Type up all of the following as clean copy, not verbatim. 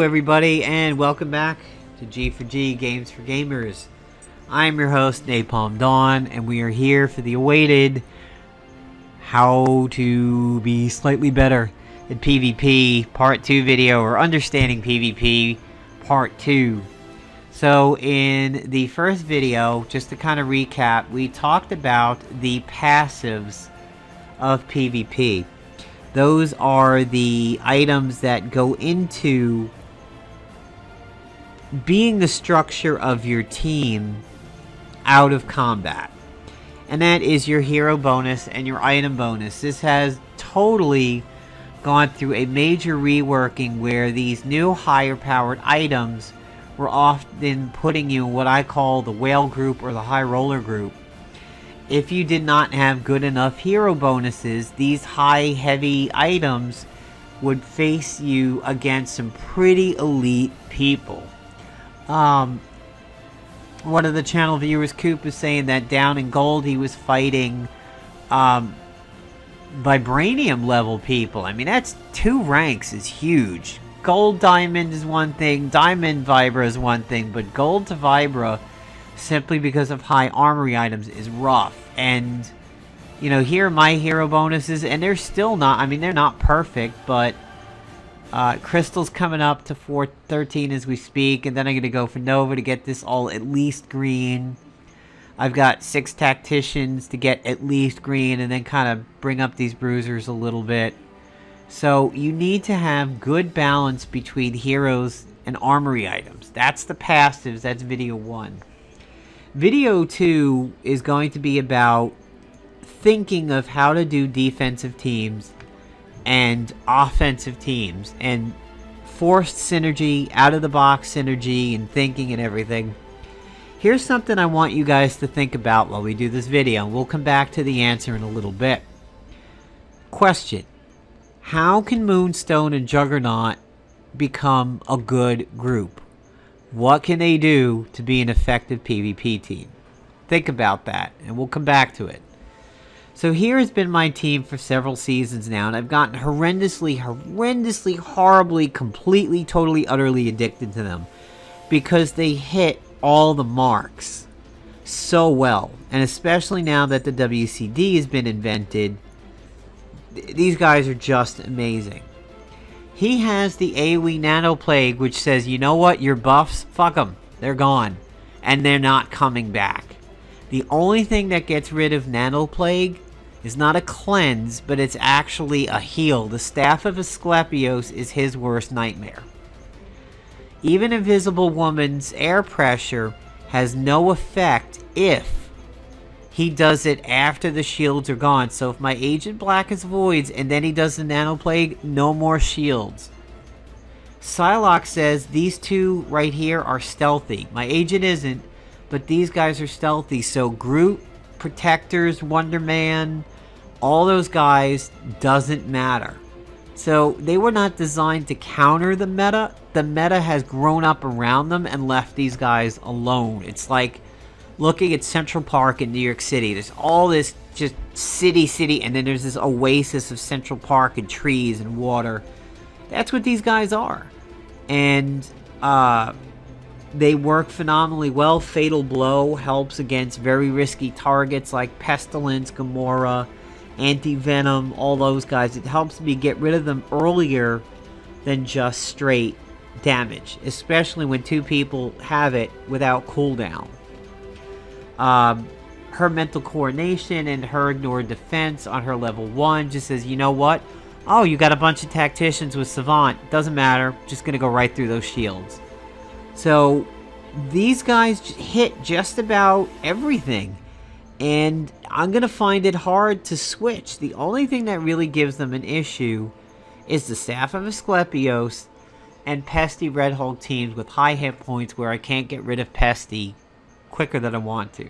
everybody, and welcome back to G for G, Games for Gamers. I'm your host, Napalm Dawn, and we are here for the awaited How to Be Slightly Better at PvP Part 2 video, or Understanding PvP Part 2. So, in the first video, just to kind of recap, we talked about the passives of PvP. Those are the items that go into being the structure of your team out of combat. And that is your hero bonus and your item bonus. This has totally gone through a major reworking where these new higher powered items were often putting you in what I call the whale group or the high roller group. If you did not have good enough hero bonuses, these high heavy items would face you against some pretty elite people. One of the channel viewers, Coop, was saying that down in gold he was fighting vibranium level people. I mean, that's 2 ranks is huge. Gold diamond is one thing, diamond vibra is one thing, but gold to vibra, simply because of high armory items, is rough. And you know, here are my hero bonuses, and they're still not, I mean, they're not perfect, but Crystal's coming up to 413 as we speak, and then I'm going to go for Nova to get this all at least green. I've got 6 tacticians to get at least green, and then kind of bring up these bruisers a little bit. So you need to have good balance between heroes and armory items. That's the passives, that's video 1. Video 2 is going to be about thinking of how to do defensive teams and offensive teams, and forced synergy, out of the box synergy, and thinking and everything. Here's something I want you guys to think about while we do this video. We'll come back to the answer in a little bit. Question: how can Moonstone and Juggernaut become a good group? What can they do to be an effective PvP team? Think about that, and we'll come back to it. So here has been my team for several seasons now, and I've gotten horrendously, horribly, completely, totally, utterly addicted to them. Because they hit all the marks so well. And especially now that the WCD has been invented, these guys are just amazing. He has the AoE Nano Plague, which says, you know what, your buffs, fuck them, they're gone. And they're not coming back. The only thing that gets rid of Nano Plague is not a cleanse, but it's actually a heal. The Staff of Asclepios is his worst nightmare. Even Invisible Woman's air pressure has no effect if he does it after the shields are gone. So if my agent blackens voids and then he does the Nano Plague, no more shields. Psylocke says these 2 right here are stealthy. My agent isn't, but these guys are stealthy. So Groot, Protectors, Wonder Man, all those guys, doesn't matter. So they were not designed to counter the meta. The meta has grown up around them and left these guys alone. It's like looking at Central Park in New York City. There's all this just city, and then there's this oasis of Central Park and trees and water. That's what these guys are. And they work phenomenally well. Fatal Blow helps against very risky targets like Pestilence, Gamora, Anti-Venom, all those guys. It helps me get rid of them earlier than just straight damage, especially when 2 people have it without cooldown. Her Mental Coordination and her Ignored Defense on her level 1 just says, you know what? Oh, you got a bunch of tacticians with Savant. Doesn't matter. Just going to go right through those shields. So these guys hit just about everything. And I'm going to find it hard to switch. The only thing that really gives them an issue is the Staff of Asclepios and Pesty Red Hulk teams with high hit points where I can't get rid of Pesty quicker than I want to.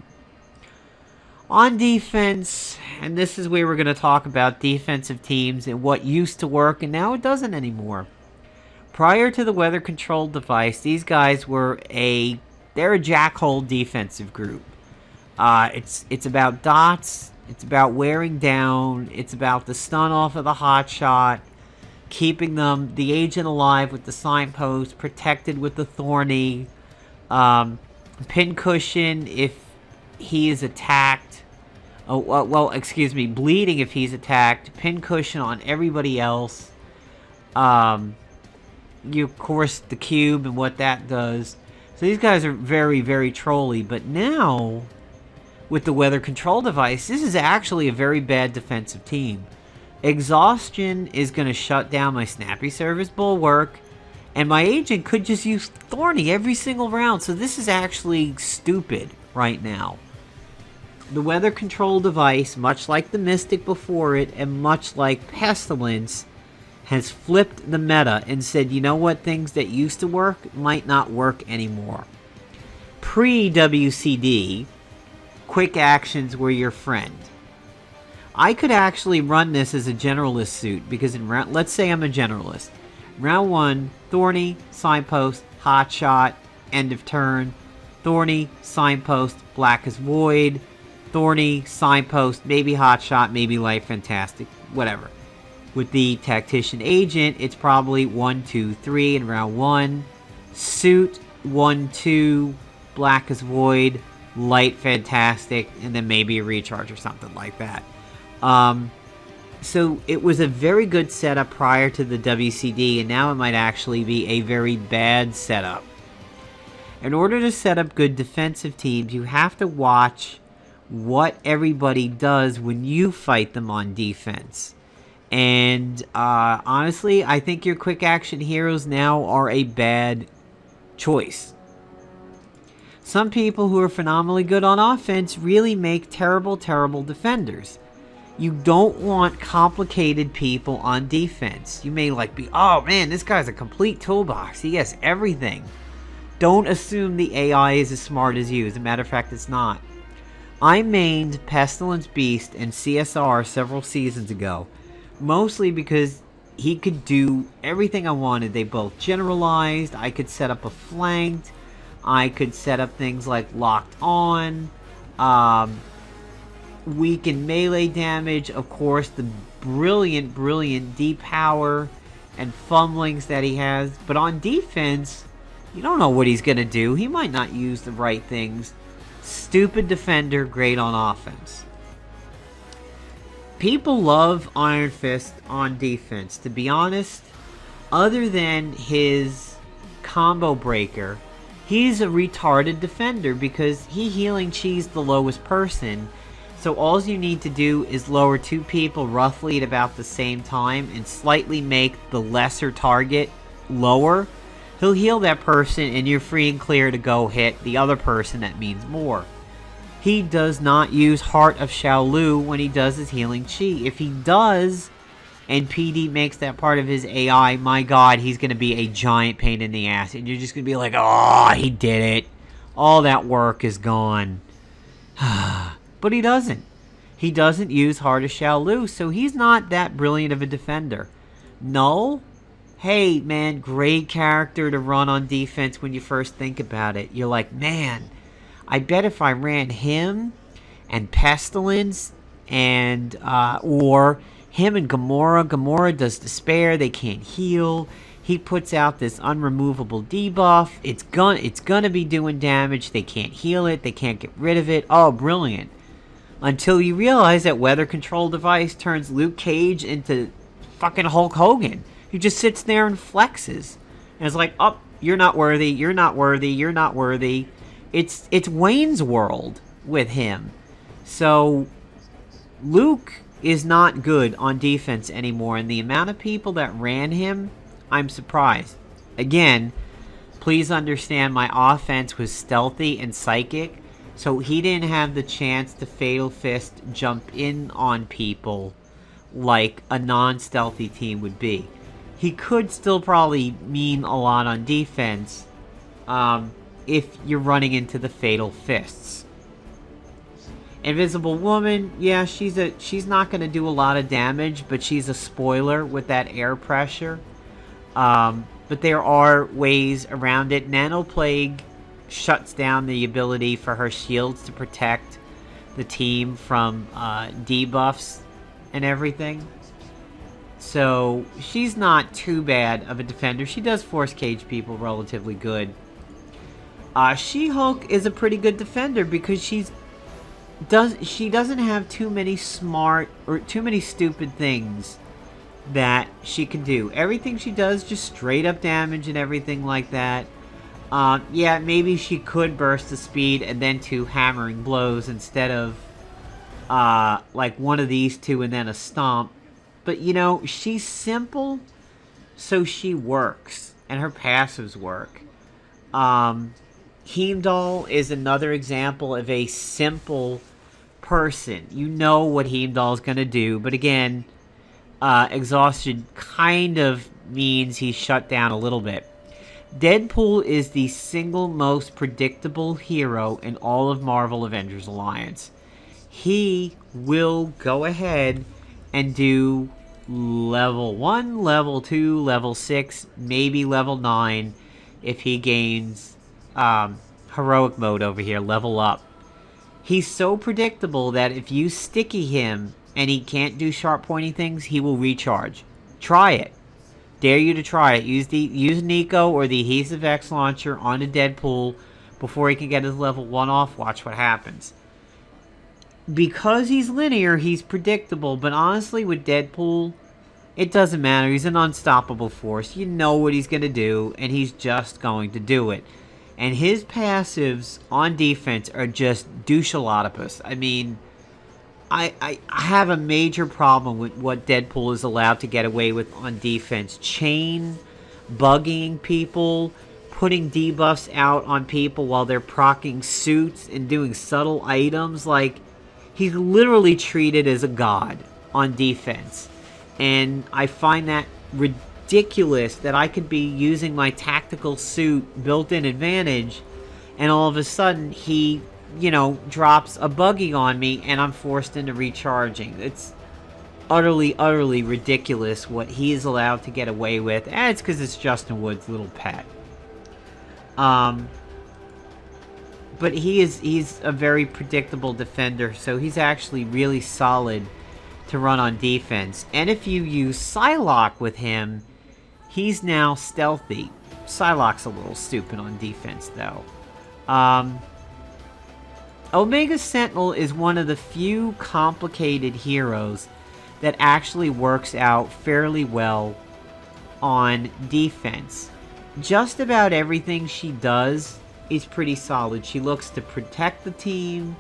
On defense, and this is where we're going to talk about defensive teams and what used to work and now it doesn't anymore. Prior to the weather control device, these guys were they're a jackhole defensive group. It's about dots, it's about wearing down, it's about the stun off of the hot shot, keeping the agent alive with the signpost, protected with the thorny, pincushion if he is attacked. Oh, well, excuse me, bleeding if he's attacked. Pincushion on everybody else. Of course, the cube and what that does. So these guys are very, very trolly. But now, with the weather control device, this is actually a very bad defensive team. Exhaustion is going to shut down my snappy service bulwark. And my agent could just use thorny every single round. So this is actually stupid right now. The weather control device, much like the Mystic before it, and much like Pestilence, has flipped the meta and said, you know what, things that used to work might not work anymore. Pre-WCD, quick actions were your friend. I could actually run this as a generalist suit, because in round, let's say I'm a generalist. Round 1, Thorny, Signpost, Hotshot, end of turn. Thorny, Signpost, Black as Void. Thorny, Signpost, maybe Hotshot, maybe Light Fantastic, whatever. With the Tactician Agent, it's probably 1, 2, 3 in round 1. Suit, 1, 2, Black as Void, Light Fantastic, and then maybe a recharge or something like that. So it was a very good setup prior to the WCD, and now it might actually be a very bad setup. In order to set up good defensive teams, you have to watch what everybody does when you fight them on defense. And honestly, I think your quick action heroes now are a bad choice. Some people who are phenomenally good on offense really make terrible, terrible defenders. You don't want complicated people on defense. You may be, oh man, this guy's a complete toolbox. He has everything. Don't assume the AI is as smart as you. As a matter of fact, it's not. I mained Pestilence Beast and CSR several seasons ago. Mostly because he could do everything I wanted. They both generalized. I could set up a flanked. I could set up things like locked on. Weaken melee damage. Of course, the brilliant, brilliant depower and fumblings that he has. But on defense, you don't know what he's going to do. He might not use the right things. Stupid defender, great on offense. People love Iron Fist on defense. To be honest, other than his combo breaker, he's a retarded defender because he healing cheese the lowest person. So all you need to do is lower 2 people roughly at about the same time and slightly make the lesser target lower. He'll heal that person and you're free and clear to go hit the other person that means more. He does not use Heart of Shaolu when he does his healing chi. If he does, and PD makes that part of his AI, my god, he's going to be a giant pain in the ass. And you're just going to be like, oh, he did it. All that work is gone. But he doesn't. He doesn't use Heart of Shaolu, so he's not that brilliant of a defender. Null? Hey, man, great character to run on defense when you first think about it. You're like, man, I bet if I ran him and Pestilence and or him and Gamora does Despair, they can't heal. He puts out this unremovable debuff. It's gonna be doing damage. They can't heal it. They can't get rid of it. Oh, brilliant. Until you realize that weather control device turns Luke Cage into fucking Hulk Hogan. He just sits there and flexes. And it's like, oh, you're not worthy, you're not worthy, you're not worthy. It's Wayne's World with him. So Luke is not good on defense anymore, and the amount of people that ran him, I'm surprised. Again, please understand my offense was stealthy and psychic, so he didn't have the chance to Fatal Fist jump in on people like a non-stealthy team would be. He could still probably mean a lot on defense, if you're running into the Fatal Fists. Invisible Woman, yeah, she's not going to do a lot of damage, but she's a spoiler with that air pressure. But there are ways around it. Nano Plague shuts down the ability for her shields to protect the team from debuffs and everything. So she's not too bad of a defender. She does force cage people relatively good. She-Hulk is a pretty good defender because she doesn't have too many smart or too many stupid things that she can do. Everything she does just straight up damage and everything like that. Yeah, maybe she could burst the speed and then 2 hammering blows instead of like one of these 2 and then a stomp. But you know, she's simple, so she works, and her passives work. Heimdall is another example of a simple person. You know what Heimdall's gonna do, but again, exhaustion kind of means he's shut down a little bit. Deadpool is the single most predictable hero in all of Marvel Avengers Alliance. He will go ahead and do level 1, level 2, level 6, maybe level 9 if he gains heroic mode over here, level up. He's so predictable that if you sticky him and he can't do sharp pointy things, he will recharge. Try it. Dare you to try it. Use Nico or the Adhesive X launcher on a Deadpool before he can get his level 1 off. Watch what happens. Because he's linear, he's predictable, but honestly with Deadpool, it doesn't matter. He's an unstoppable force. You know what he's going to do, and he's just going to do it. And his passives on defense are just douche-a-lotopus. I mean, I have a major problem with what Deadpool is allowed to get away with on defense. Chain, bugging people, putting debuffs out on people while they're proccing suits and doing subtle items. Like, he's literally treated as a god on defense. And I find that ridiculous that I could be using my tactical suit built-in advantage and all of a sudden he, you know, drops a buggy on me and I'm forced into recharging. It's utterly, utterly ridiculous what he is allowed to get away with. And it's because it's Justin Wood's little pet. But he's a very predictable defender, so he's actually really solid to run on defense. And if you use Psylocke with him, he's now stealthy. Psylocke's a little stupid on defense, though. Omega Sentinel is one of the few complicated heroes that actually works out fairly well on defense. Just about everything she does is pretty solid. She looks to protect the team.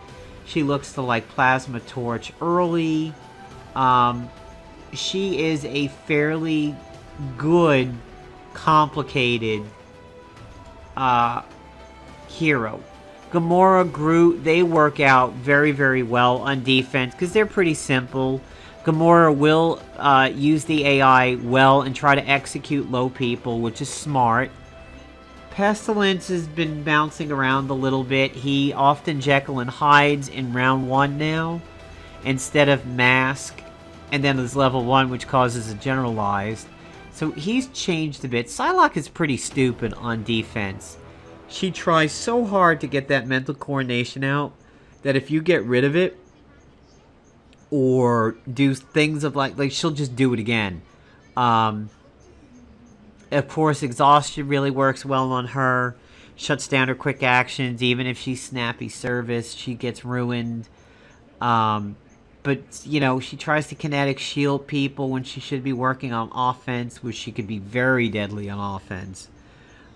She looks to like Plasma Torch early. She is a fairly good, complicated hero. Gamora, Groot, they work out very, very well on defense because they're pretty simple. Gamora will use the AI well and try to execute low people, which is smart. Pestilence has been bouncing around a little bit. He often Jekyll and hides in round 1 now instead of Mask, and then there's level 1, which causes a generalized. So he's changed a bit. Psylocke is pretty stupid on defense. She tries so hard to get that mental coordination out that if you get rid of it or do things of like she'll just do it again. Of course, exhaustion really works well on her. Shuts down her quick actions. Even if she's snappy service, she gets ruined. But, you know, she tries to kinetic shield people when she should be working on offense, which she could be very deadly on offense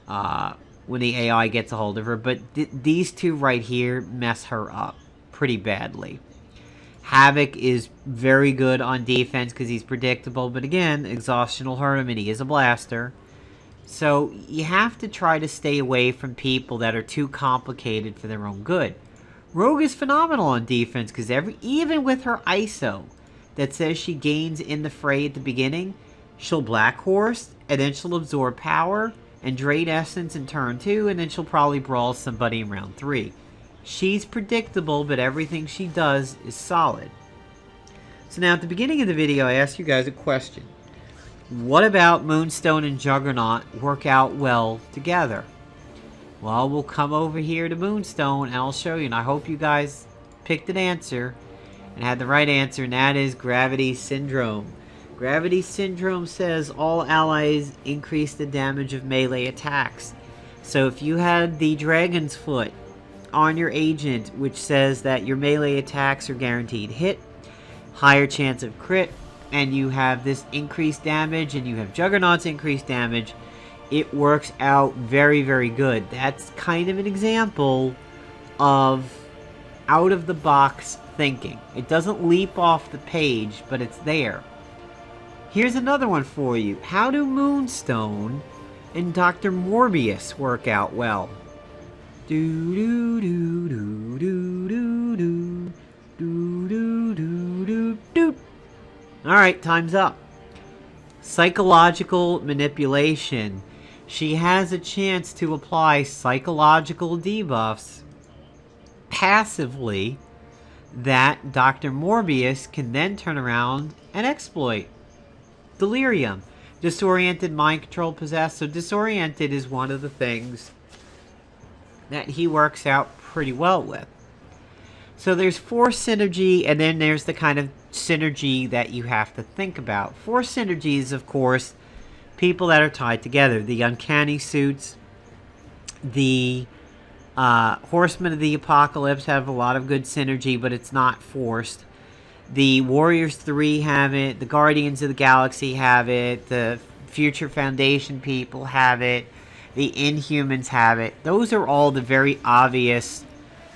when the AI gets a hold of her. But these two right here mess her up pretty badly. Havoc is very good on defense because he's predictable. But again, exhaustion will hurt him and he is a blaster. So you have to try to stay away from people that are too complicated for their own good. Rogue is phenomenal on defense because even with her ISO that says she gains in the fray at the beginning, she'll Black Horse and then she'll absorb power and drain essence in turn 2 and then she'll probably brawl somebody in round 3. She's predictable, but everything she does is solid. So now at the beginning of the video I asked you guys a question. What about Moonstone and Juggernaut work out well together? Well, we'll come over here to Moonstone and I'll show you. And I hope you guys picked an answer and had the right answer, and that is Gravity Syndrome. Gravity Syndrome says all allies increase the damage of melee attacks. So if you had the Dragon's Foot on your agent, which says that your melee attacks are guaranteed hit, higher chance of crit, and you have this increased damage, and you have Juggernaut's increased damage, it works out very, very good. That's kind of an example of out-of-the-box thinking. It doesn't leap off the page, but it's there. Here's another one for you. How do Moonstone and Dr. Morbius work out well? Do do do do do do do do do do do do. Alright, time's up. Psychological manipulation. She has a chance to apply psychological debuffs passively that Dr. Morbius can then turn around and exploit. Delirium. Disoriented, mind control, possessed. So disoriented is one of the things that he works out pretty well with. So there's force synergy, and then there's the kind of synergy that you have to think about. Force synergy is, of course, people that are tied together. The Uncanny Suits, the Horsemen of the Apocalypse have a lot of good synergy, but it's not forced. The Warriors 3 have it, the Guardians of the Galaxy have it, the Future Foundation people have it, the Inhumans have it. Those are all the very obvious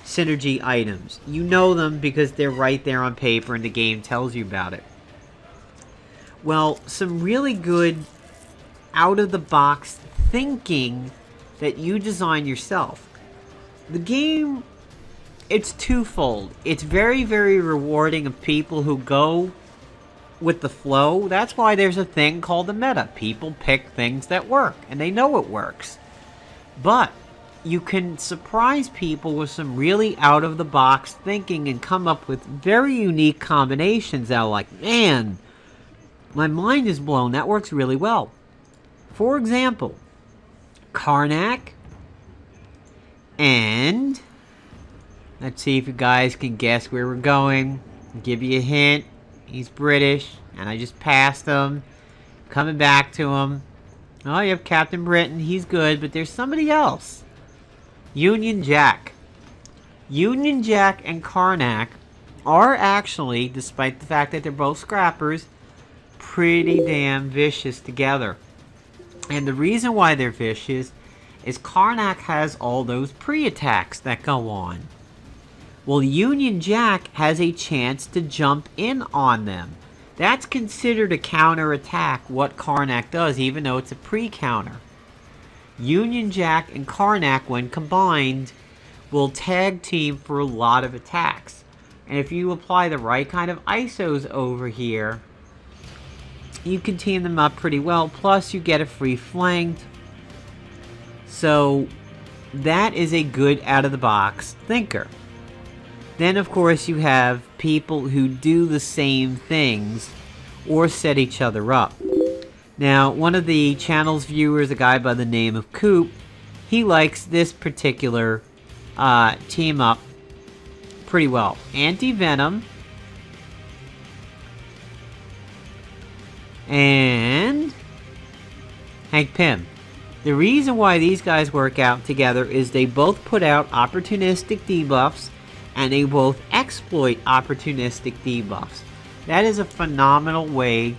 synergy items. You know them because they're right there on paper and the game tells you about it. Well, some really good out-of-the-box thinking that you design yourself. The game, it's twofold. It's very, very rewarding of people who go with the flow. That's why there's a thing called the meta. People pick things that work, and they know it works. But you can surprise people with some really out-of-the-box thinking and come up with very unique combinations that are like, man, my mind is blown. That works really well. For example, Karnak and... let's see if you guys can guess where we're going. I'll give you a hint. He's British, and I just passed him. Coming back to him. Oh, you have Captain Britain. He's good, but there's somebody else. Union Jack. Union Jack and Karnak are actually, despite the fact that they're both scrappers, pretty damn vicious together. And the reason why they're vicious is Karnak has all those pre-attacks that go on. Well, Union Jack has a chance to jump in on them. That's considered a counter-attack, what Karnak does, even though it's a pre-counter. Union Jack and Karnak, when combined, will tag team for a lot of attacks. And if you apply the right kind of ISOs over here, you can team them up pretty well. Plus, you get a free flanked. So, that is a good out-of-the-box thinker. Then, of course, you have people who do the same things or set each other up. Now, one of the channel's viewers, a guy by the name of Coop, he likes this particular team up pretty well. Anti-Venom and Hank Pym. The reason why these guys work out together is they both put out opportunistic debuffs and they both exploit opportunistic debuffs. That is a phenomenal way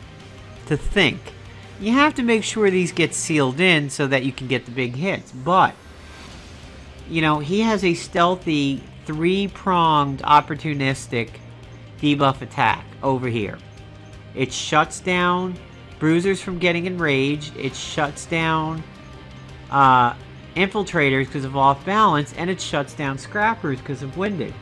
to think. You have to make sure these get sealed in so that you can get the big hits. But, you know, he has a stealthy, three-pronged opportunistic debuff attack over here. It shuts down bruisers from getting enraged. It shuts down infiltrators because of off balance, and it shuts down scrappers because of winded.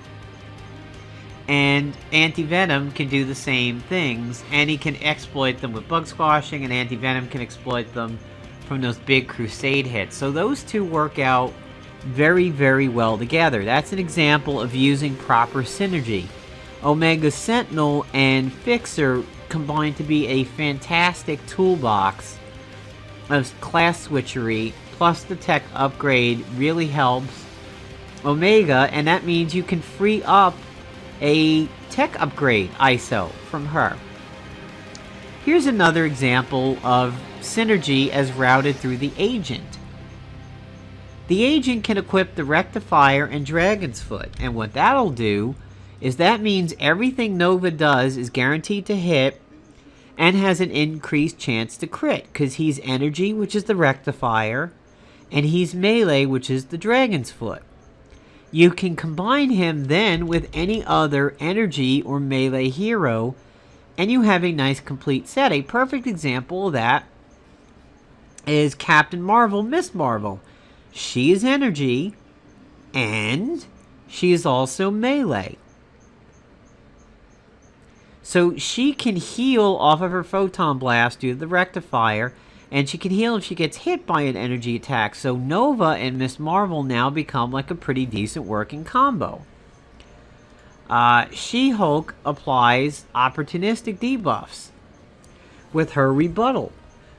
And Anti-Venom can do the same things, and he can exploit them with bug squashing, and Anti-Venom can exploit them from those big crusade hits. So those two work out very, very well together. That's an example of using proper synergy. Omega Sentinel and Fixer combine to be a fantastic toolbox of class switchery, plus the tech upgrade really helps Omega, and that means you can free up a tech upgrade ISO from her. Here's another example of synergy as routed through the agent. The agent can equip the Rectifier and Dragon's Foot, and what that'll do is that means everything Nova does is guaranteed to hit and has an increased chance to crit, because he's energy, which is the Rectifier, and he's melee, which is the Dragon's Foot. You can combine him then with any other energy or melee hero, and you have a nice complete set. A perfect example of that is Captain Marvel, Miss Marvel. She is energy, and she is also melee. So she can heal off of her Photon Blast due to the Rectifier, and she can heal if she gets hit by an energy attack. So Nova and Miss Marvel now become like a pretty decent working combo. She-Hulk applies opportunistic debuffs with her rebuttal.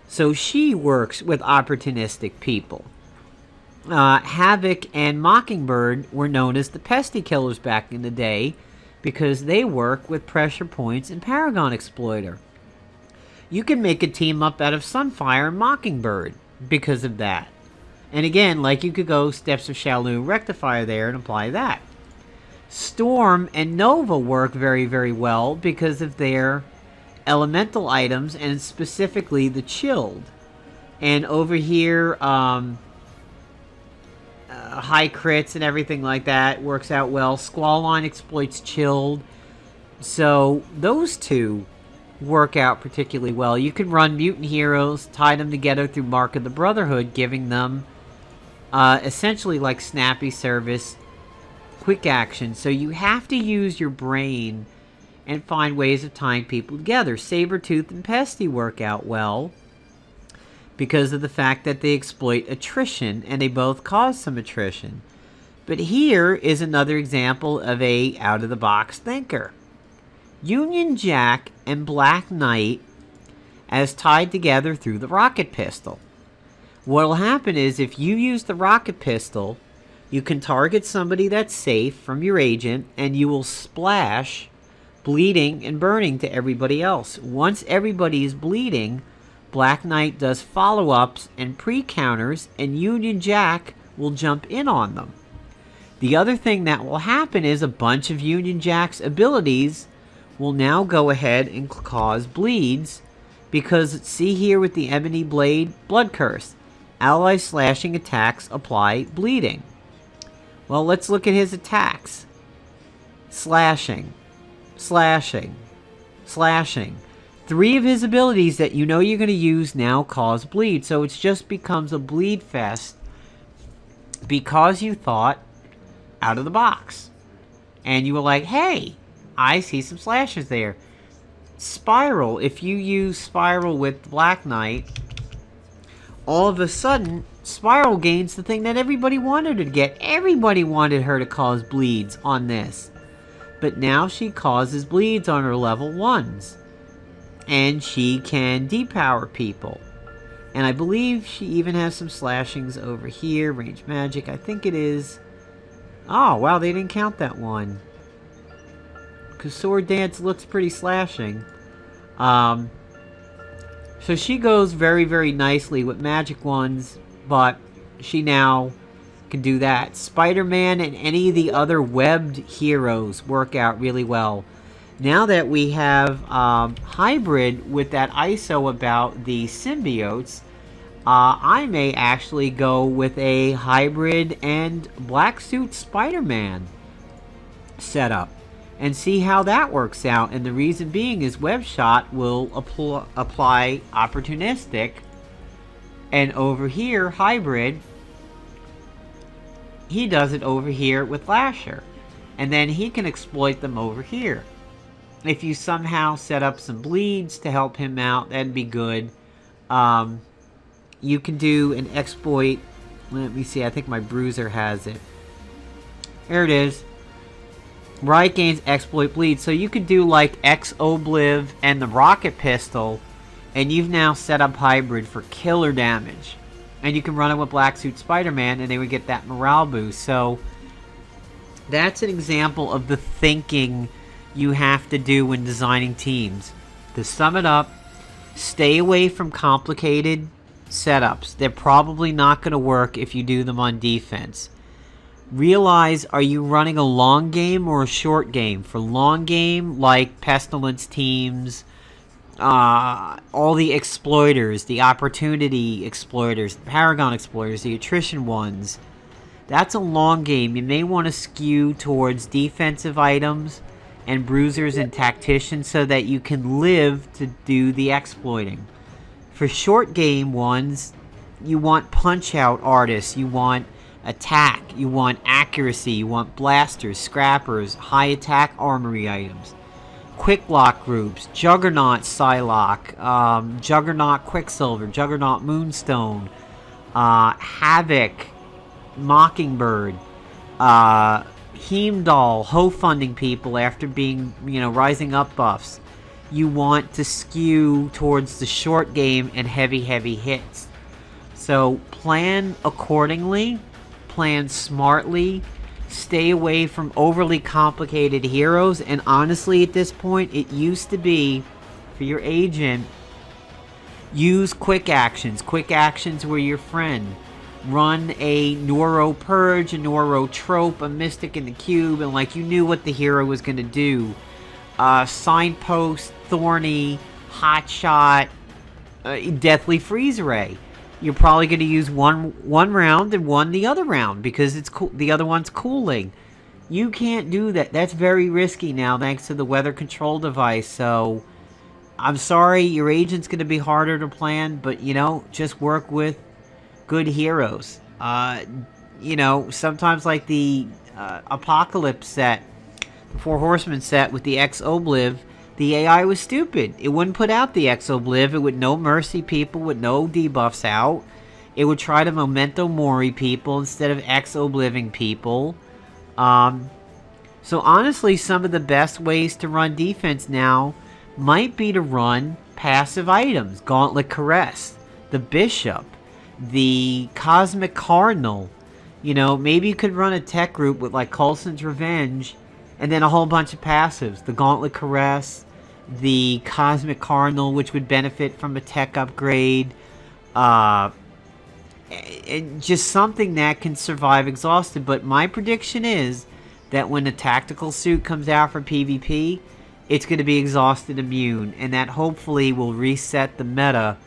So she works with opportunistic people. Havoc and Mockingbird were known as the Pesty Killers back in the day because they work with Pressure Points and Paragon Exploiter. You can make a team up out of Sunfire and Mockingbird because of that. And again, like you could go Steps of Shaolin Rectifier there and apply that. Storm and Nova work very, very well because of their elemental items and specifically the Chilled. And over here, high crits and everything like that works out well. Squall-Line exploits Chilled. So those two work out particularly well. You can run mutant heroes, tie them together through Mark of the Brotherhood, giving them essentially like snappy service, quick action. So you have to use your brain and find ways of tying people together. Sabretooth and Pesty work out well because of the fact that they exploit attrition, and they both cause some attrition. But here is another example of a out-of-the-box thinker. Union Jack and Black Knight as tied together through the rocket pistol. What will happen is if you use the rocket pistol, you can target somebody that's safe from your agent, and you will splash bleeding and burning to everybody else. Once everybody is bleeding, Black Knight does follow-ups and pre-counters, and Union Jack will jump in on them. The other thing that will happen is a bunch of Union Jack's abilities will now go ahead and cause bleeds, because see here with the Ebony Blade, Blood Curse. Ally slashing attacks apply bleeding. Well, let's look at his attacks. Slashing, slashing, slashing. 3 of his abilities that you know you're going to use now cause bleed, so it just becomes a bleed fest because you thought out of the box. And you were like, hey, I see some slashes there. Spiral, if you use Spiral with Black Knight, all of a sudden, Spiral gains the thing that everybody wanted her to get. Everybody wanted her to cause bleeds on this. But now she causes bleeds on her level 1s. And she can depower people. And I believe she even has some slashings over here. Range magic, I think it is. Oh, wow, they didn't count that one. Because Sword Dance looks pretty slashing. So she goes very, very nicely with magic ones, but she now can do that. Spider-Man and any of the other webbed heroes work out really well. Now that we have hybrid with that ISO about the symbiotes, I may actually go with a hybrid and black suit Spider-Man setup and see how that works out. And the reason being is Webshot will apply opportunistic, and over here hybrid, he does it over here with Lasher, and then he can exploit them over here. If you somehow set up some bleeds to help him out, that'd be good. You can do an exploit. Let me see, I think my bruiser has it. There it is. Riot gains exploit bleed. So you could do like X-Obliv and the rocket pistol, and you've now set up hybrid for killer damage. And you can run it with Black Suit Spider-Man, and they would get that morale boost. So that's an example of the thinking you have to do when designing teams. To sum it up, Stay away from complicated setups. They're probably not going to work if you do them on defense. Realize, are you running a long game or a short game? For long game, like Pestilence teams, all the exploiters, the opportunity exploiters, the Paragon exploiters, the attrition ones, that's a long game. You may want to skew towards defensive items and bruisers and tacticians so that you can live to do the exploiting. For short game ones, you want punch out artists, you want attack, you want accuracy, you want blasters, scrappers, high attack armory items, quick lock groups, Juggernaut Psylocke, Juggernaut Quicksilver, Juggernaut Moonstone, Havoc, Mockingbird, Heimdall, ho-funding people after being, rising up buffs. You want to skew towards the short game and heavy hits. So plan accordingly, plan smartly, stay away from overly complicated heroes, and honestly at this point, it used to be, for your agent, use quick actions. Quick actions were your friend. Run a Neuro Purge, a Neuro Trope, a Mystic in the Cube, and like you knew what the hero was going to do. Signpost, Thorny, Hotshot, Deathly Freeze Ray. You're probably going to use one round and one the other round because it's cool. The other one's cooling. You can't do that. That's very risky now thanks to the weather control device. So I'm sorry, your agent's going to be harder to plan, but just work with good heroes. Sometimes like the Apocalypse set, the Four Horsemen set with the X-Obliv, the AI was stupid. It wouldn't put out the X-Obliv. It would no mercy people with no debuffs out. It would try to Memento Mori people instead of X-Obliving people. So honestly, some of the best ways to run defense now might be to run passive items. Gauntlet Caress, the Bishop, the Cosmic Cardinal. Maybe you could run a tech group with like Coulson's Revenge and then a whole bunch of passives. The Gauntlet Caress, the Cosmic Cardinal, which would benefit from a tech upgrade. And just something that can survive exhausted. But my prediction is that when the tactical suit comes out for PvP, it's going to be exhausted immune. And that hopefully will reset the meta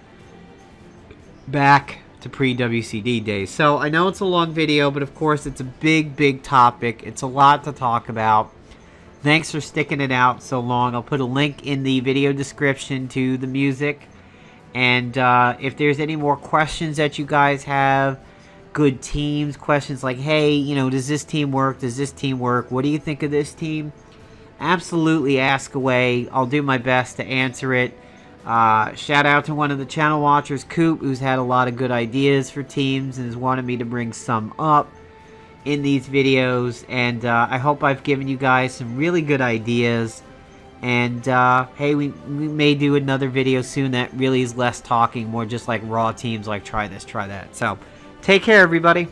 back to pre-WCD days. So I know it's a long video, but of course it's a big topic. It's a lot to talk about. Thanks for sticking it out so long. I'll put a link in the video description to the music. And if there's any more questions that you guys have, good teams, questions like, hey, does this team work? Does this team work? What do you think of this team? Absolutely ask away. I'll do my best to answer it. Shout out to one of the channel watchers, Coop, who's had a lot of good ideas for teams and has wanted me to bring some up in these videos. And I hope I've given you guys some really good ideas. And hey, we may do another video soon that really is less talking, more just like raw teams, like try this, try that. So take care, everybody.